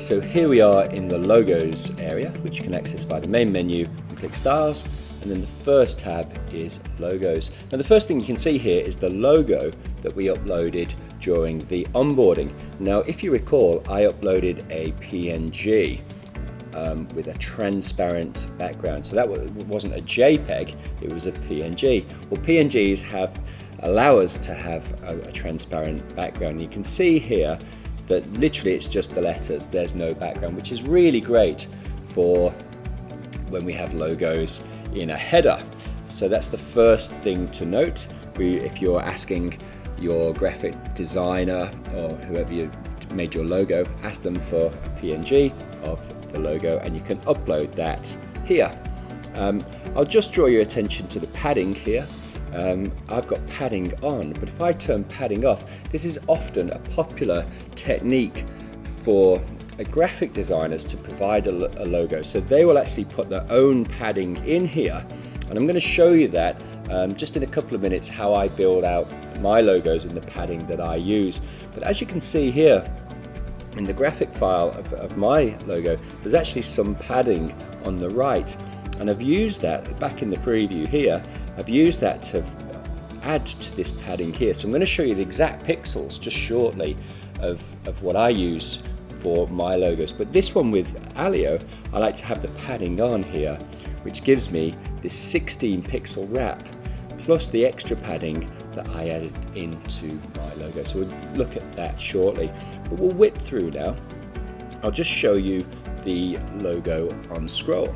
Okay, so here we are in the logos area, which you can access by the main menu and click styles. And then the first tab is logos. Now the first thing you can see here is the logo that we uploaded during the onboarding. Now if you recall, I uploaded a PNG with a transparent background. So that wasn't a JPEG, it was a PNG. Well, PNGs allow us to have a transparent background. You can see here that literally it's just the letters, there's no background, which is really great for when we have logos in a header. So that's the first thing to note. If you're asking your graphic designer or whoever you made your logo, ask them for a PNG of the logo and you can upload that here. I'll just draw your attention to the padding here. I've got padding on, but if I turn padding off, this is often a popular technique for graphic designers to provide a logo. So they will actually put their own padding in here, and I'm going to show you that just in a couple of minutes how I build out my logos and the padding that I use. But as you can see here in the graphic file of my logo, there's actually some padding on the right, and I've used that back in the preview here. I've used that to add to this padding here. So I'm going to show you the exact pixels just shortly of what I use for my logos. But this one with Alio, I like to have the padding on here, which gives me this 16 pixel wrap plus the extra padding that I added into my logo. So we'll look at that shortly, but we'll whip through now. I'll just show you the logo on scroll.